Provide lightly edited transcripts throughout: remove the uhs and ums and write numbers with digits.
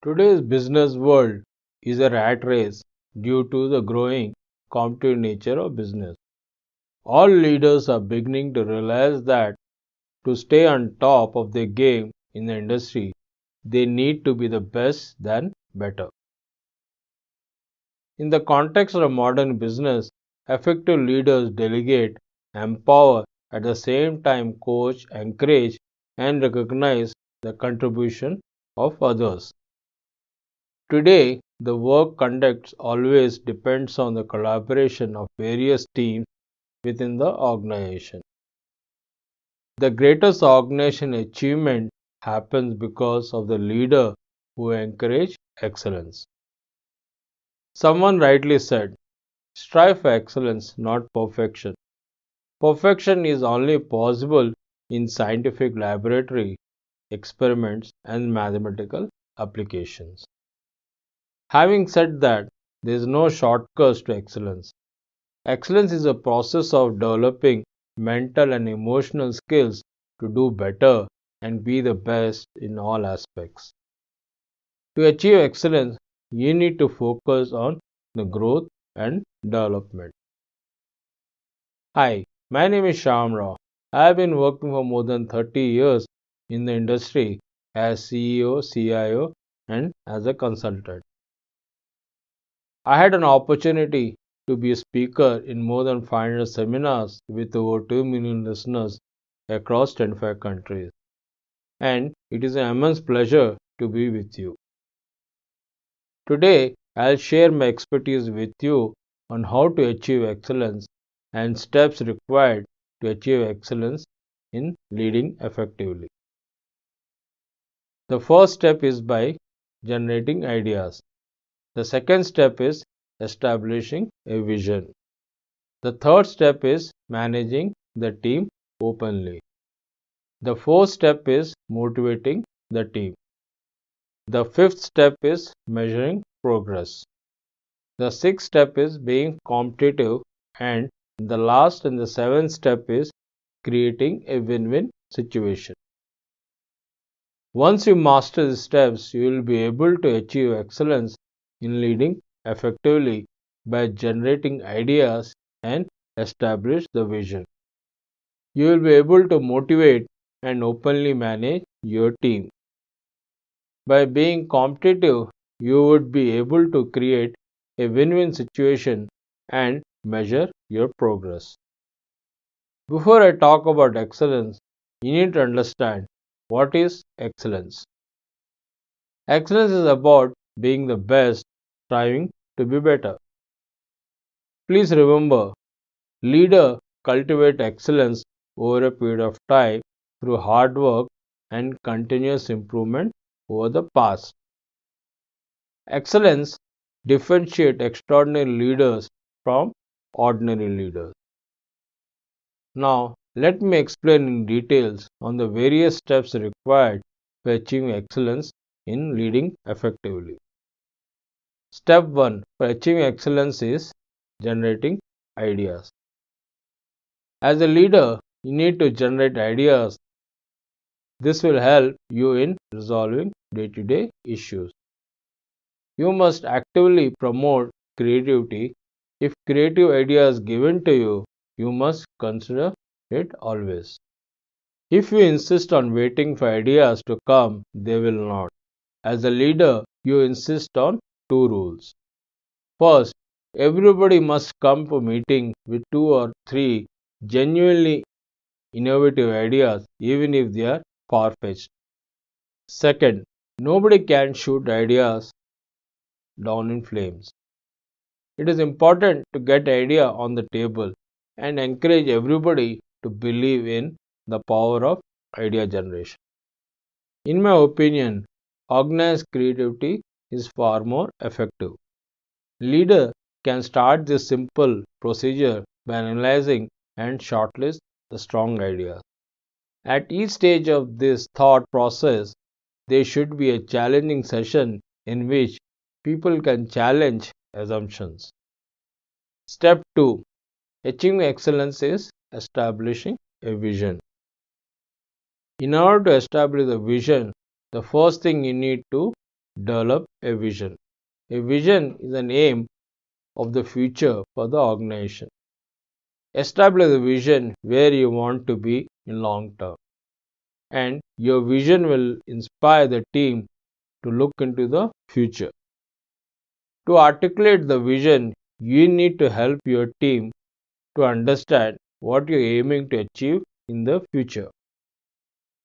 Today's business world is a rat race due to the growing competitive nature of business. All leaders are beginning to realize that to stay on top of their game in the industry, they need to be the best than better. In the context of modern business, effective leaders delegate, empower, at the same time coach, encourage, and recognize the contribution of others. Today, the work conduct always depends on the collaboration of various teams within the organization. The greatest organization achievement happens because of the leader who encourage excellence. Someone rightly said, strive for excellence, not perfection. Perfection is only possible in scientific laboratory experiments and mathematical applications. Having said that, there is no shortcut to excellence. Excellence is a process of developing mental and emotional skills to do better and be the best in all aspects. To achieve excellence, you need to focus on the growth and development. Hi, my name is Shyam Rao. I have been working for more than 30 years in the industry as CEO, CIO, and as a consultant. I had an opportunity to be a speaker in more than 500 seminars with over 2 million listeners across 25 countries. And it is an immense pleasure to be with you. Today, I'll share my expertise with you on how to achieve excellence and steps required to achieve excellence in leading effectively. The first step is by generating ideas. The second step is establishing a vision. The third step is managing the team openly. The fourth step is motivating the team. The fifth step is measuring progress. The sixth step is being competitive, and the last and the seventh step is creating a win-win situation. Once you master these steps, you will be able to achieve excellence in leading effectively by generating ideas and establish the vision. You will be able to motivate and openly manage your team. By being competitive, you would be able to create a win-win situation and measure your progress. Before I talk about excellence, you need to understand what is excellence. Excellence is about being the best, striving to be better. Please remember, leaders cultivate excellence over a period of time through hard work and continuous improvement over the past. Excellence differentiates extraordinary leaders from ordinary leaders. Now, let me explain in details on the various steps required for achieving excellence in leading effectively. Step 1 for achieving excellence is generating ideas. As a leader, you need to generate ideas. This will help you in resolving day-to-day issues. You must actively promote creativity. If creative ideas given to you, you must consider it always. If you insist on waiting for ideas to come, they will not. As a leader, you insist on two rules. First, everybody must come to meeting with two or three genuinely innovative ideas, even if they are far-fetched. Second, nobody can shoot ideas down in flames. It is important to get idea on the table and encourage everybody to believe in the power of idea generation. In my opinion, organized creativity is far more effective. Leader can start this simple procedure by analyzing and shortlist the strong ideas. At each stage of this thought process, there should be a challenging session in which people can challenge assumptions. Step 2. Achieving excellence is establishing a vision. In order to establish a vision, the first thing you need to develop a vision. A vision is an aim of the future for the organization. Establish a vision where you want to be in long term, and your vision will inspire the team to look into the future. To articulate the vision, you need to help your team to understand what you're aiming to achieve in the future.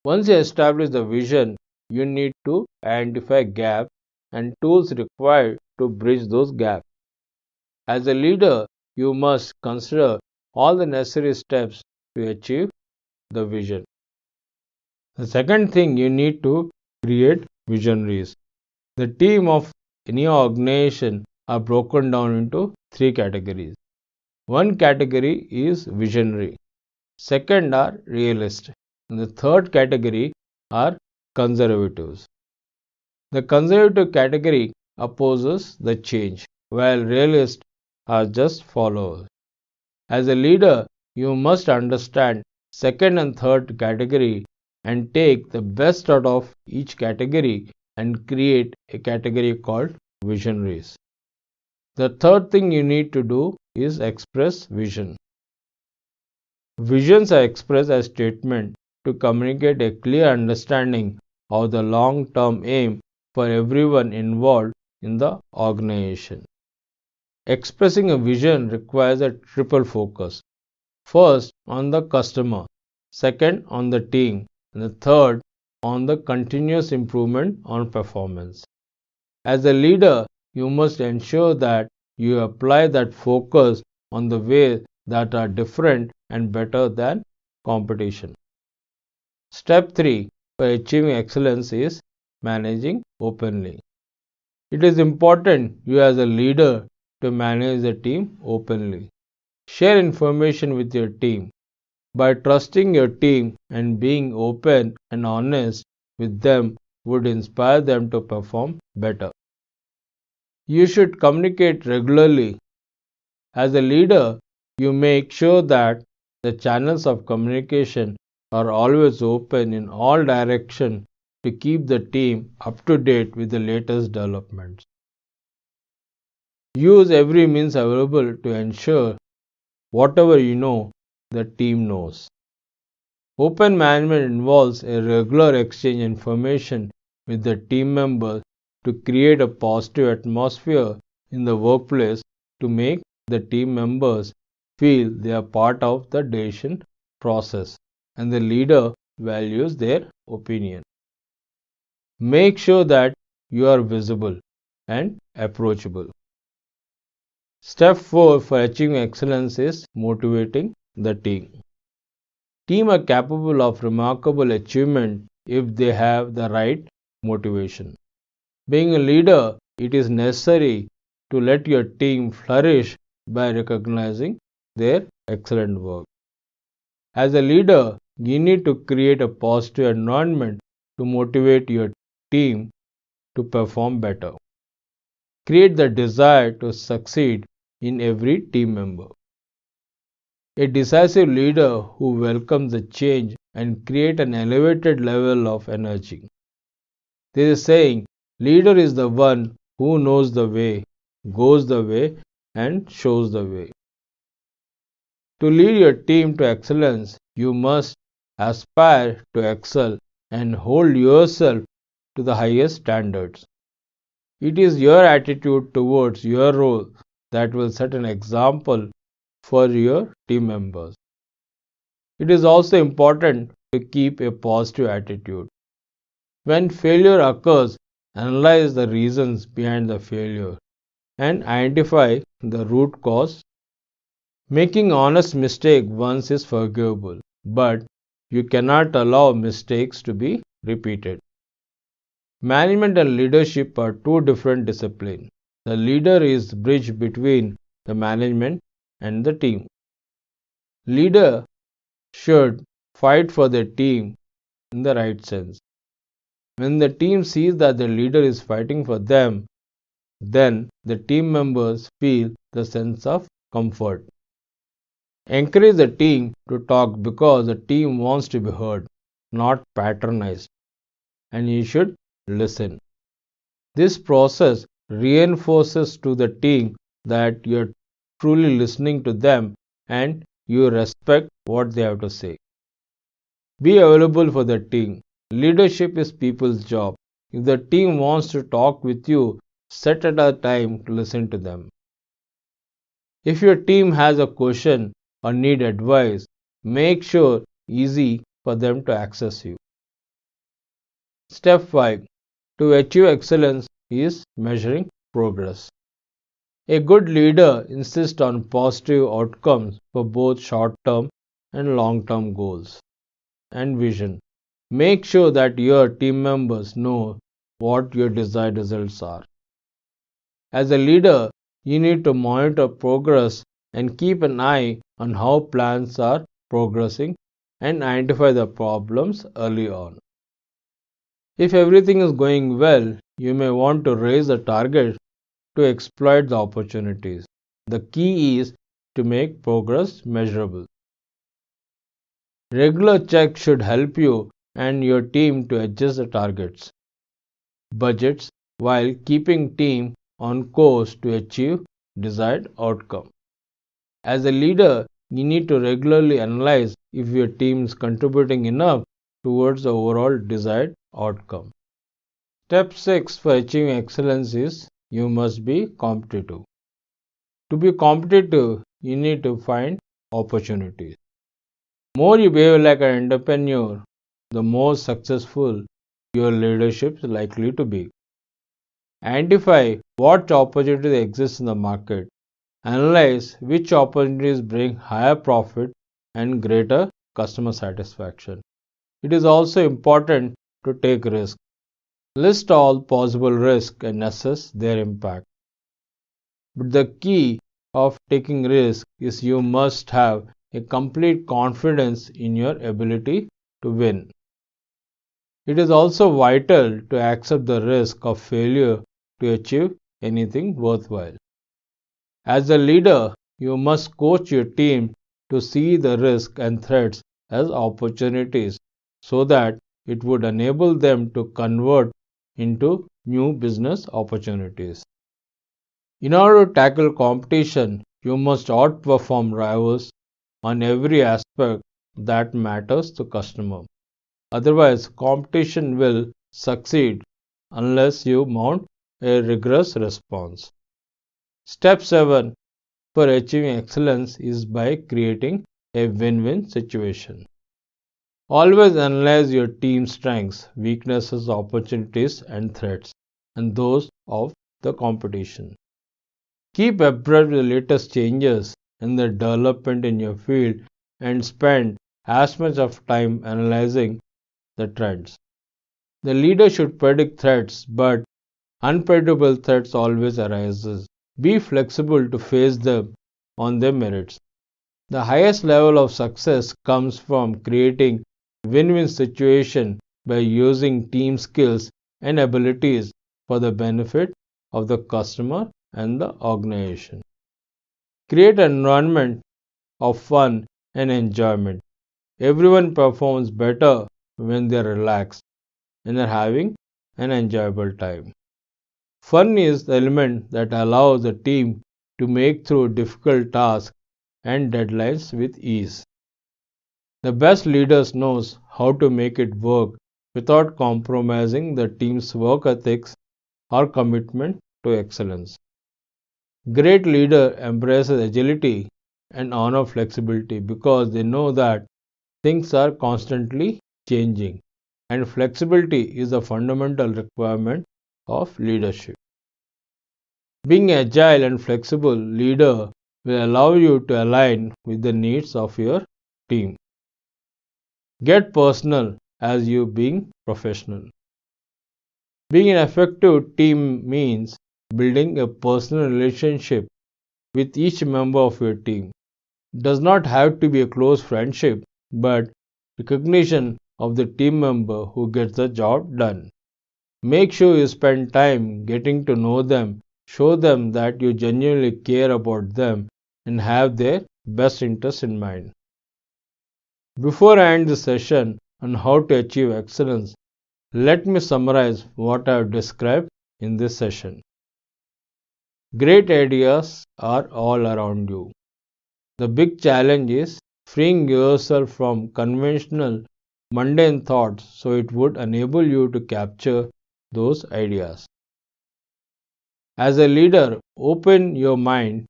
Once you establish the vision, you need to identify gaps and tools required to bridge those gaps. As a leader, you must consider all the necessary steps to achieve the vision. The second thing, you need to create visionaries. The team of any organization are broken down into three categories. One category is visionary, second are realist, and the third category are conservatives. The conservative category opposes the change, while realists are just followers. As a leader, you must understand second and third category and take the best out of each category and create a category called visionaries. The third thing you need to do is express vision. Visions are expressed as statements to communicate a clear understanding of the long-term aim for everyone involved in the organization. Expressing a vision requires a triple focus. First, on the customer, second, on the team, and the third, on the continuous improvement on performance. As a leader, you must ensure that you apply that focus on the ways that are different and better than competition. Step 3 for achieving excellence is managing openly. It is important you as a leader to manage the team openly. Share information with your team. By trusting your team and being open and honest with them would inspire them to perform better. You should communicate regularly. As a leader, you make sure that the channels of communication are always open in all directions to keep the team up to date with the latest developments. Use every means available to ensure whatever you know, the team knows. Open management involves a regular exchange information with the team members to create a positive atmosphere in the workplace to make the team members feel they are part of the decision process and the leader values their opinion. Make sure that you are visible and approachable. Step 4 for achieving excellence is motivating the team. Teams are capable of remarkable achievement if they have the right motivation. Being a leader, it is necessary to let your team flourish by recognizing their excellent work. As a leader, you need to create a positive environment to motivate your team to perform better. Create the desire to succeed in every team member. A decisive leader who welcomes the change and create an elevated level of energy. There is a saying, leader is the one who knows the way, goes the way, and shows the way. To lead your team to excellence, you must aspire to excel and hold yourself to the highest standards. It is your attitude towards your role that will set an example for your team members. It is also important to keep a positive attitude. When failure occurs, analyze the reasons behind the failure and identify the root cause. Making honest mistake once is forgivable, but you cannot allow mistakes to be repeated. Management and leadership are two different disciplines. The leader is the bridge between the management and the team. Leader should fight for their team in the right sense. When the team sees that the leader is fighting for them, then the team members feel the sense of comfort. Encourage the team to talk because the team wants to be heard, not patronized, and you should listen. This process reinforces to the team that you're truly listening to them and you respect what they have to say. Be available for the team. Leadership is people's job. If the team wants to talk with you, set at a time to listen to them. If your team has a question or need advice, make sure easy for them to access you. Step 5 to achieve excellence is measuring progress. A good leader insists on positive outcomes for both short term and long term goals and vision. Make sure that your team members know what your desired results are. As a leader, you need to monitor progress and keep an eye on how plans are progressing and identify the problems early on. If everything is going well, you may want to raise the target to exploit the opportunities. The key is to make progress measurable. Regular checks should help you and your team to adjust the targets, budgets while keeping team on course to achieve desired outcome. As a leader, you need to regularly analyze if your team is contributing enough towards the overall desired outcome. Step 6 for achieving excellence is you must be competitive. To be competitive, you need to find opportunities. More you behave like an entrepreneur, the more successful your leadership is likely to be. Identify what opportunities exist in the market. Analyze which opportunities bring higher profit and greater customer satisfaction. It is also important to take risks. List all possible risks and assess their impact. But the key of taking risks is you must have a complete confidence in your ability to win. It is also vital to accept the risk of failure to achieve anything worthwhile. As a leader, you must coach your team to see the risks and threats as opportunities so that it would enable them to convert into new business opportunities. In order to tackle competition, you must outperform rivals on every aspect that matters to customer. Otherwise, competition will succeed unless you mount a rigorous response. Step 7 for achieving excellence is by creating a win-win situation. Always analyze your team's strengths, weaknesses, opportunities, and threats, and those of the competition. Keep abreast with the latest changes in the development in your field and spend as much of time analyzing the trends. The leader should predict threats, but unpredictable threats always arises. Be flexible to face them on their merits. The highest level of success comes from creating a win-win situation by using team skills and abilities for the benefit of the customer and the organization. Create an environment of fun and enjoyment. Everyone performs better when they are relaxed and are having an enjoyable time. Fun is the element that allows the team to make through difficult tasks and deadlines with ease. The best leaders knows how to make it work without compromising the team's work ethics or commitment to excellence. Great leader embraces agility and honor flexibility because they know that things are constantly changing and flexibility is a fundamental requirement of leadership. Being agile and flexible leader will allow you to align with the needs of your team. Get personal as you being professional. Being an effective team means building a personal relationship with each member of your team. It does not have to be a close friendship, but recognition of the team member who gets the job done. Make sure you spend time getting to know them, show them that you genuinely care about them and have their best interests in mind. Before I end the session on how to achieve excellence, let me summarize what I have described in this session. Great ideas are all around you. The big challenge is freeing yourself from conventional, mundane thoughts so it would enable you to capture those ideas. As a leader, open your mind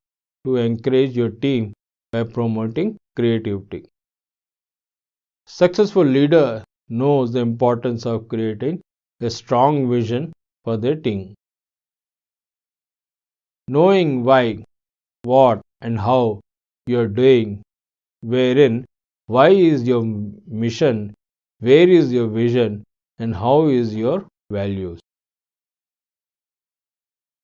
to encourage your team by promoting creativity. Successful leader knows the importance of creating a strong vision for their team. Knowing why, what, and how you are doing, wherein why is your mission, where is your vision, and how is your values.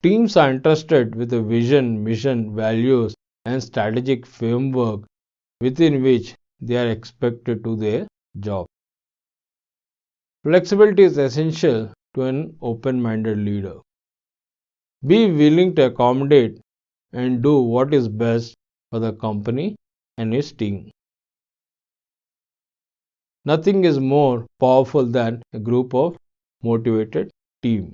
Teams are entrusted with a vision, mission, values, and strategic framework within which they are expected to do their job. Flexibility is essential to an open minded leader. Be willing to accommodate and do what is best for the company and its team. Nothing is more powerful than a group of motivated team.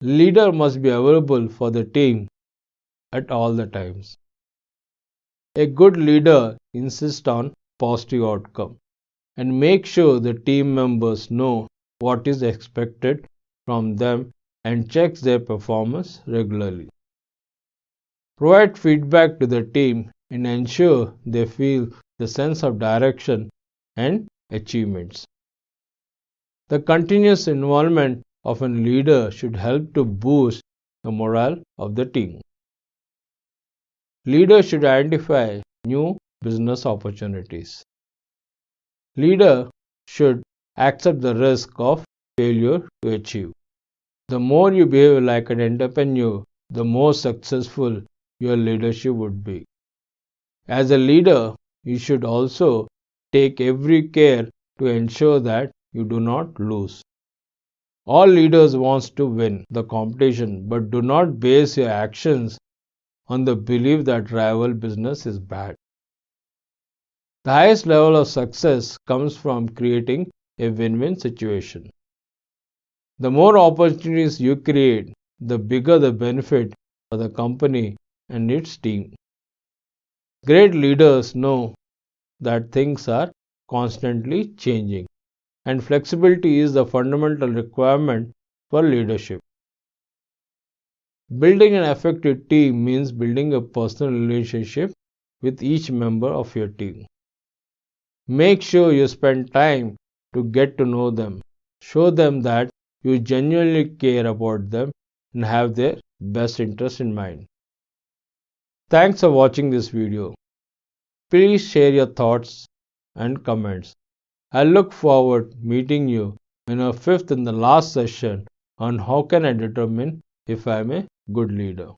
Leader must be available for the team at all the times. A good leader insists on positive outcome and make sure the team members know what is expected from them and checks their performance regularly. Provide feedback to the team and ensure they feel the sense of direction and achievements. The continuous involvement of a leader should help to boost the morale of the team. Leaders should identify new business opportunities. Leader should accept the risk of failure to achieve. The more you behave like an entrepreneur, the more successful your leadership would be. As a leader, you should also take every care to ensure that you do not lose. All leaders want to win the competition, but do not base your actions on the belief that rival business is bad. The highest level of success comes from creating a win-win situation. The more opportunities you create, the bigger the benefit for the company and its team. Great leaders know that things are constantly changing, and flexibility is the fundamental requirement for leadership. Building an effective team means building a personal relationship with each member of your team. Make sure you spend time to get to know them. Show them that you genuinely care about them and have their best interest in mind. Thanks for watching this video. Please share your thoughts and comments. I look forward meeting you in our fifth and the last session on how can I determine if I am a good leader.